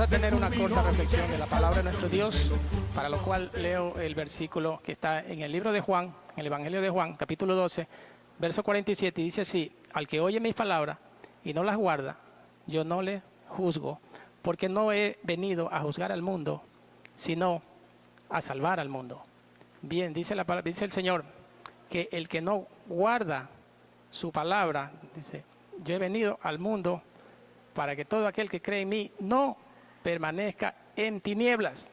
tener una corta reflexión de la palabra de nuestro Dios, para lo cual leo el versículo que está en el libro de Juan, en el Evangelio de Juan, capítulo 12, verso 47, y dice así: al que oye mis palabras y no las guarda, yo no le juzgo, porque no he venido a juzgar al mundo, sino a salvar al mundo. Bien, dice el Señor, que el que no guarda su palabra, dice, yo he venido al mundo para que todo aquel que cree en mí no permanezca en tinieblas,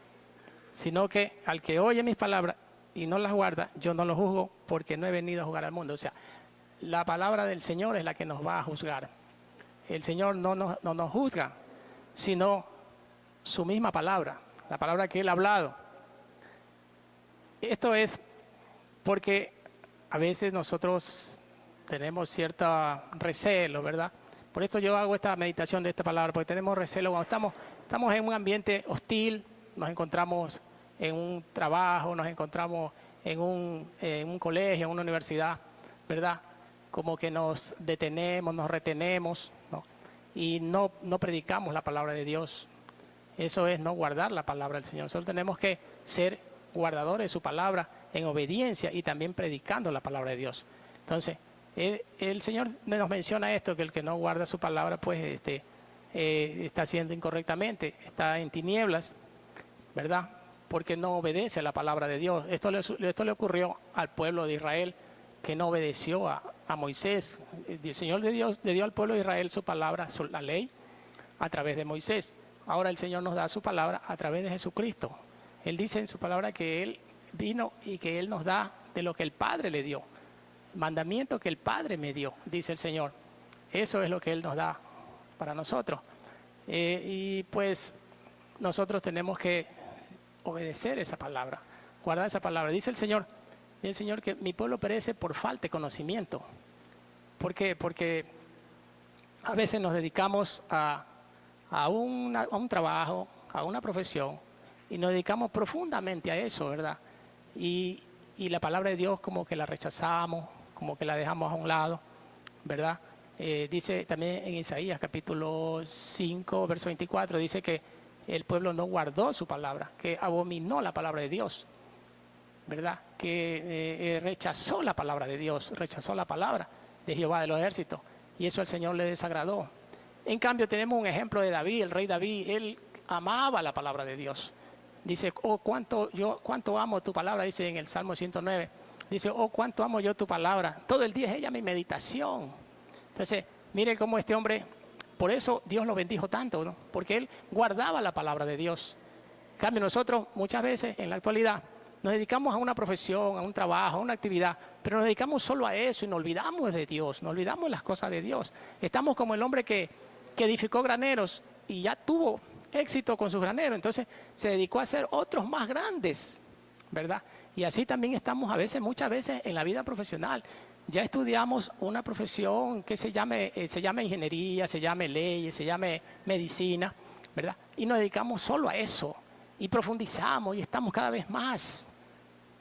sino que al que oye mis palabras y no las guarda, yo no lo juzgo, porque no he venido a juzgar al mundo. O sea, la palabra del Señor es la que nos va a juzgar. El Señor no nos juzga, sino su misma palabra, la palabra que Él ha hablado. Esto es porque a veces nosotros tenemos cierto recelo, ¿verdad? Por esto yo hago esta meditación de esta palabra, porque tenemos recelo cuando estamos en un ambiente hostil, nos encontramos en un trabajo, nos encontramos en un colegio, en una universidad, ¿verdad? Como que nos detenemos, nos retenemos, ¿no? Y no predicamos la palabra de Dios. Eso es no guardar la palabra del Señor. Nosotros tenemos que ser guardadores de su palabra en obediencia y también predicando la palabra de Dios. Entonces, el Señor nos menciona esto, que el que no guarda su palabra, pues está haciendo incorrectamente, está en tinieblas, ¿verdad? Porque no obedece a la palabra de Dios. Esto le ocurrió al pueblo de Israel, que no obedeció a Moisés. El Señor le dio al pueblo de Israel su palabra, la ley, a través de Moisés. Ahora el Señor nos da su palabra a través de Jesucristo. Él dice en su palabra que Él vino y que Él nos da de lo que el Padre le dio. Mandamiento que el Padre me dio, dice el Señor. Eso es lo que Él nos da para nosotros. Y pues nosotros tenemos que obedecer esa palabra, guardar esa palabra. Dice el Señor que mi pueblo perece por falta de conocimiento. ¿Por qué? Porque a veces nos dedicamos a un trabajo, a una profesión, y nos dedicamos profundamente a eso, ¿verdad? Y la palabra de Dios como que la rechazamos, como que la dejamos a un lado, ¿verdad? Dice también en Isaías capítulo 5, verso 24, dice que el pueblo no guardó su palabra, que abominó la palabra de Dios, ¿verdad? Que rechazó la palabra de Dios, rechazó la palabra de Jehová de los ejércitos, y eso al Señor le desagradó. En cambio tenemos un ejemplo de David, el rey David. Él amaba la palabra de Dios. Dice, oh, cuánto amo tu palabra, dice en el Salmo 109. Dice, oh, cuánto amo yo tu palabra. Todo el día es ella mi meditación. Entonces, mire cómo este hombre, por eso Dios lo bendijo tanto, ¿no? Porque él guardaba la palabra de Dios. En cambio, nosotros muchas veces en la actualidad nos dedicamos a una profesión, a un trabajo, a una actividad, pero nos dedicamos solo a eso y nos olvidamos de Dios, nos olvidamos las cosas de Dios. Estamos como el hombre que edificó graneros y ya tuvo éxito con sus graneros, entonces se dedicó a hacer otros más grandes, ¿verdad? Y así también estamos muchas veces en la vida profesional. Ya estudiamos una profesión que se llame ingeniería, se llame leyes, se llame medicina, ¿verdad? Y nos dedicamos solo a eso y profundizamos y estamos cada vez más.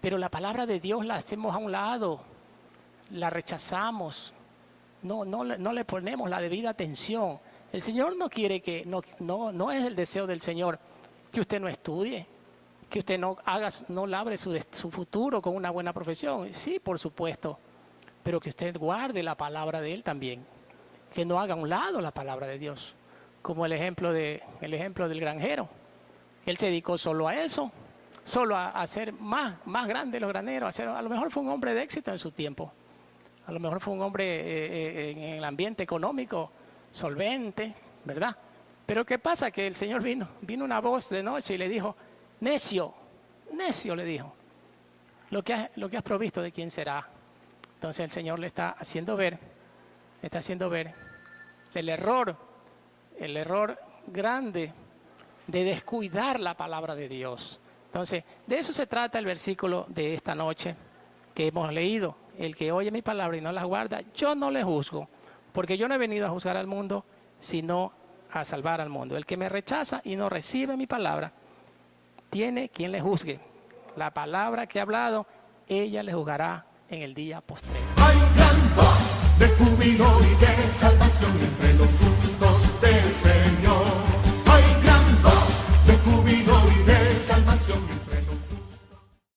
Pero la palabra de Dios la hacemos a un lado, la rechazamos, no le ponemos la debida atención. El Señor no quiere no es el deseo del Señor que usted no estudie, que usted no labre su futuro con una buena profesión. Sí, por supuesto, pero que usted guarde la palabra de Él también, que no haga a un lado la palabra de Dios, como el ejemplo del granjero. Él se dedicó solo a eso, solo a hacer más grandes los graneros. A lo mejor fue un hombre de éxito en su tiempo, a lo mejor fue un hombre en el ambiente económico solvente, ¿verdad? Pero ¿qué pasa? Que el Señor vino una voz de noche y le dijo, necio, le dijo, lo que has provisto, ¿de quién será? Entonces el Señor le está haciendo ver el error grande de descuidar la palabra de Dios. Entonces, de eso se trata el versículo de esta noche que hemos leído. El que oye mi palabra y no las guarda, yo no le juzgo, porque yo no he venido a juzgar al mundo, sino a salvar al mundo. El que me rechaza y no recibe mi palabra, tiene quien le juzgue. La palabra que he hablado, ella le juzgará en el día postrero. Hay gran voz de júbilo y de salvación.